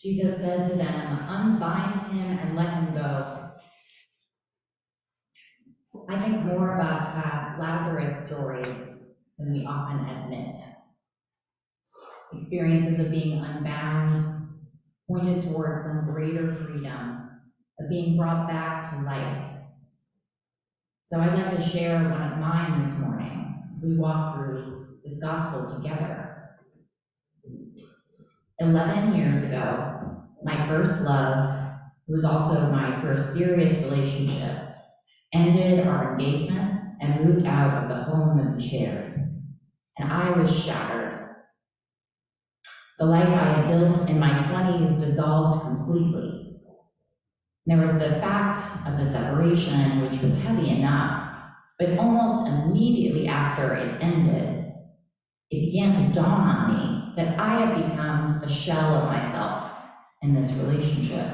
Jesus said to them, "Unbind him and let him go." I think more of us have Lazarus stories than we often admit. Experiences of being unbound, pointed towards some greater freedom, of being brought back to life. So I'd like to share one of mine this morning as we walk through this gospel together. 11 years ago, my first love, who was also my first serious relationship, ended our engagement and moved out of the home that we shared. And I was shattered. The life I had built in my 20s dissolved completely. There was the fact of the separation, which was heavy enough, but almost immediately after it ended, it began to dawn on me that I had become a shell of myself in this relationship,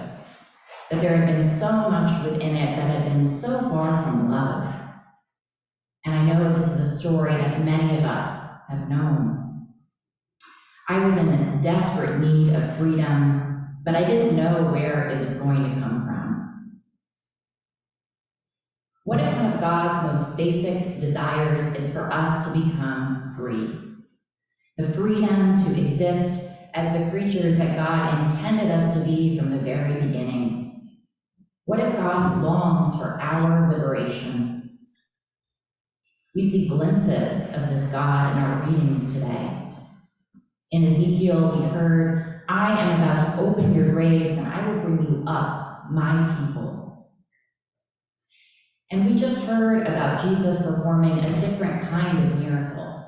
that there had been so much within it that had been so far from love. And I know this is a story that many of us have known. I was in a desperate need of freedom, but I didn't know where it was going to come from. What if one of God's most basic desires is for us to become free? The freedom to exist as the creatures that God intended us to be from the very beginning. What if God longs for our liberation? We see glimpses of this God in our readings today. In Ezekiel, we heard, "I am about to open your graves and I will bring you up, my people." And we just heard about Jesus performing a different kind of miracle.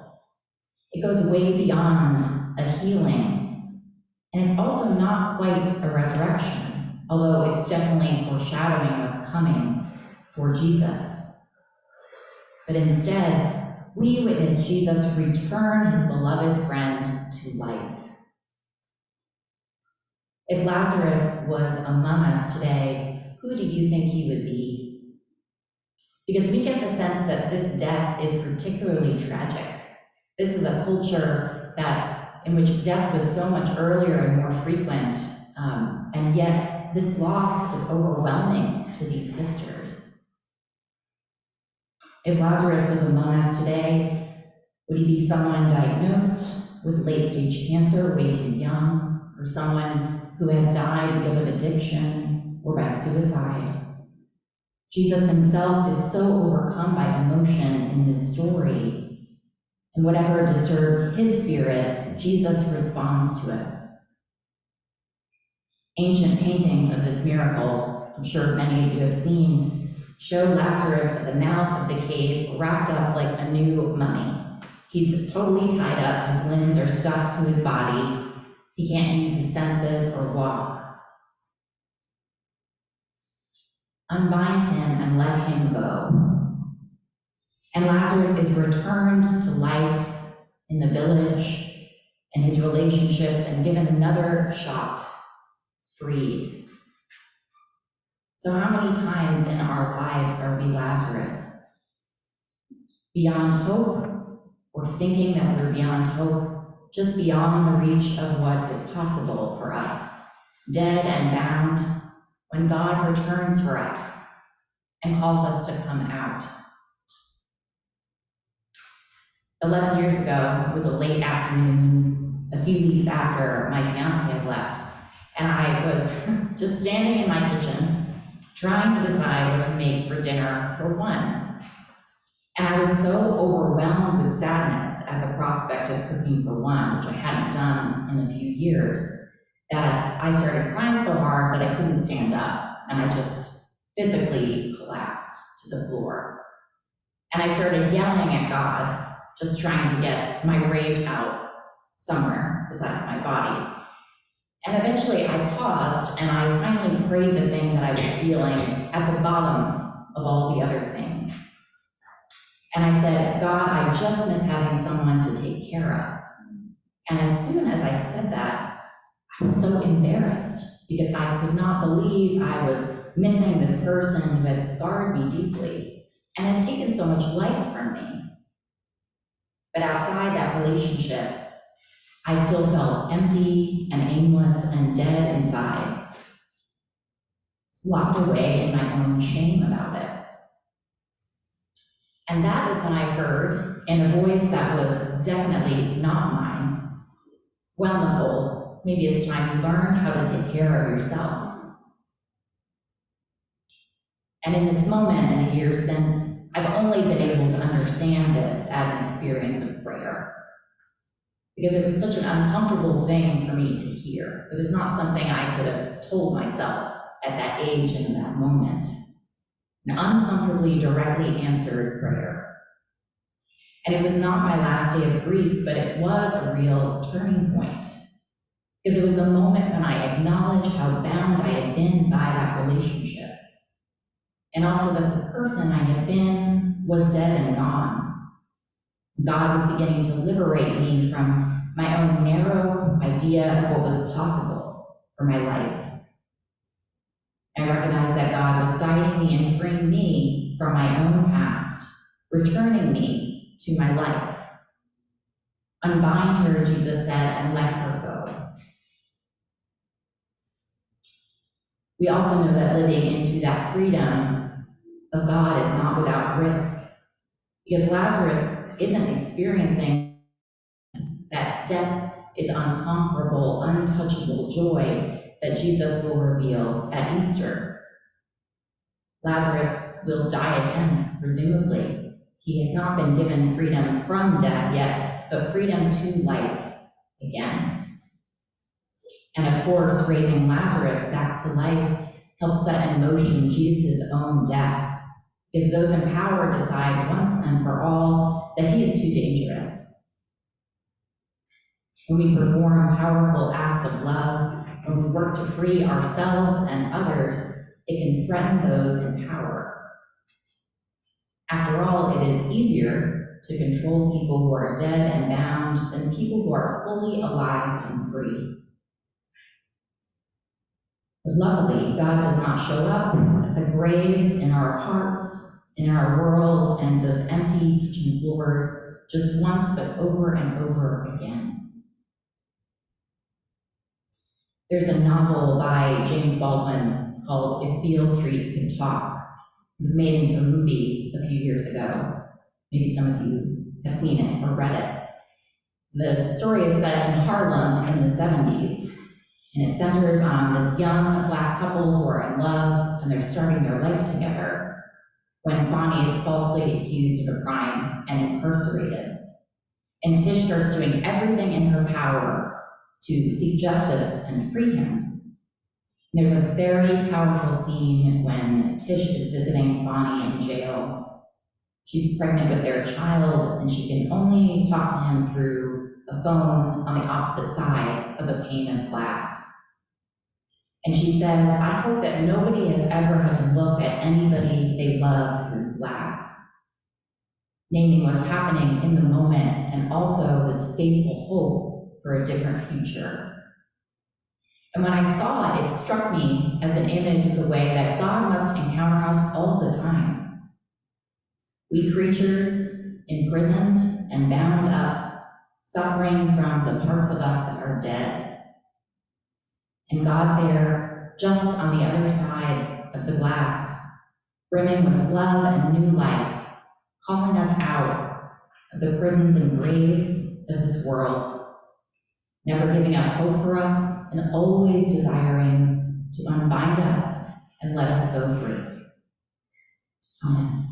It goes way beyond a healing, and it's also not quite a resurrection, although it's definitely foreshadowing what's coming for Jesus. But instead, we witness Jesus return his beloved friend to life. If Lazarus was among us today, who do you think he would be? Because we get the sense that this death is particularly tragic. This is a culture in which death was so much earlier and more frequent, and yet this loss is overwhelming to these sisters. If Lazarus was among us today, would he be someone diagnosed with late-stage cancer way too young, or someone who has died because of addiction or by suicide? Jesus himself is so overcome by emotion in this story, and whatever disturbs his spirit, Jesus responds to it. Ancient paintings of this miracle, I'm sure many of you have seen, show Lazarus at the mouth of the cave wrapped up like a new mummy. He's totally tied up, his limbs are stuck to his body, he can't use his senses or walk. Unbind him and let him go. And Lazarus is returned to life in the village, in his relationships, and given another shot, freed. So how many times in our lives are we Lazarus? Beyond hope, or thinking that we're beyond hope, just beyond the reach of what is possible for us, dead and bound, when God returns for us and calls us to come out. 11 years ago, it was a late afternoon, a few weeks after my fiance had left, and I was just standing in my kitchen, trying to decide what to make for dinner for one. And I was so overwhelmed with sadness at the prospect of cooking for one, which I hadn't done in a few years, that I started crying so hard that I couldn't stand up, and I just physically collapsed to the floor. And I started yelling at God, just trying to get my rage out somewhere besides my body. And eventually I paused and I finally prayed the thing that I was feeling at the bottom of all the other things. And I said, "God, I just miss having someone to take care of." And as soon as I said that, I was so embarrassed because I could not believe I was missing this person who had scarred me deeply and had taken so much life from me. But outside that relationship, I still felt empty and aimless and dead inside. locked away in my own shame about it. And that is when I heard, in a voice that was definitely not mine, "Well, Nicole, maybe it's time you learned how to take care of yourself." And in this moment and the years since, I've only been able to understand this as an experience of prayer, because it was such an uncomfortable thing for me to hear. It was not something I could have told myself at that age and in that moment. An uncomfortably directly answered prayer. And it was not my last day of grief, but it was a real turning point, because it was the moment when I acknowledged how bound I had been by that relationship. And also that the person I had been was dead and gone. God was beginning to liberate me from my own narrow idea of what was possible for my life. I recognized that God was guiding me and freeing me from my own past, returning me to my life. "Unbind her," Jesus said, "and let her go." We also know that living into that freedom of God is not without risk, because Lazarus isn't experiencing that death is unconquerable, untouchable joy that Jesus will reveal at Easter. Lazarus will die again, presumably. He has not been given freedom from death yet, but freedom to life again. And of course, raising Lazarus back to life helps set in motion Jesus' own death, because those in power decide once and for all that he is too dangerous. When we perform powerful acts of love, when we work to free ourselves and others, it can threaten those in power. After all, it is easier to control people who are dead and bound than people who are fully alive and free. But luckily, God does not show up at the graves in our hearts, in our world, and those empty kitchen floors just once, but over and over again. There's a novel by James Baldwin called If Beale Street Could Talk. It was made into a movie a few years ago. Maybe some of you have seen it or read it. The story is set in Harlem in the 70s, and it centers on this young Black couple who are in love and they're starting their life together when Bonnie is falsely accused of a crime and incarcerated. And Tish starts doing everything in her power to seek justice and free him. And there's a very powerful scene when Tish is visiting Bonnie in jail. She's pregnant with their child, and she can only talk to him through a phone on the opposite side of a pane of glass. And she says, "I hope that nobody has ever had to look at anybody they love through glass," naming what's happening in the moment and also this faithful hope for a different future. And when I saw it, it struck me as an image of the way that God must encounter us all the time. We creatures, imprisoned and bound up, suffering from the parts of us that are dead. And God there, just on the other side of the glass, brimming with love and new life, calling us out of the prisons and graves of this world, never giving up hope for us and always desiring to unbind us and let us go free. Amen.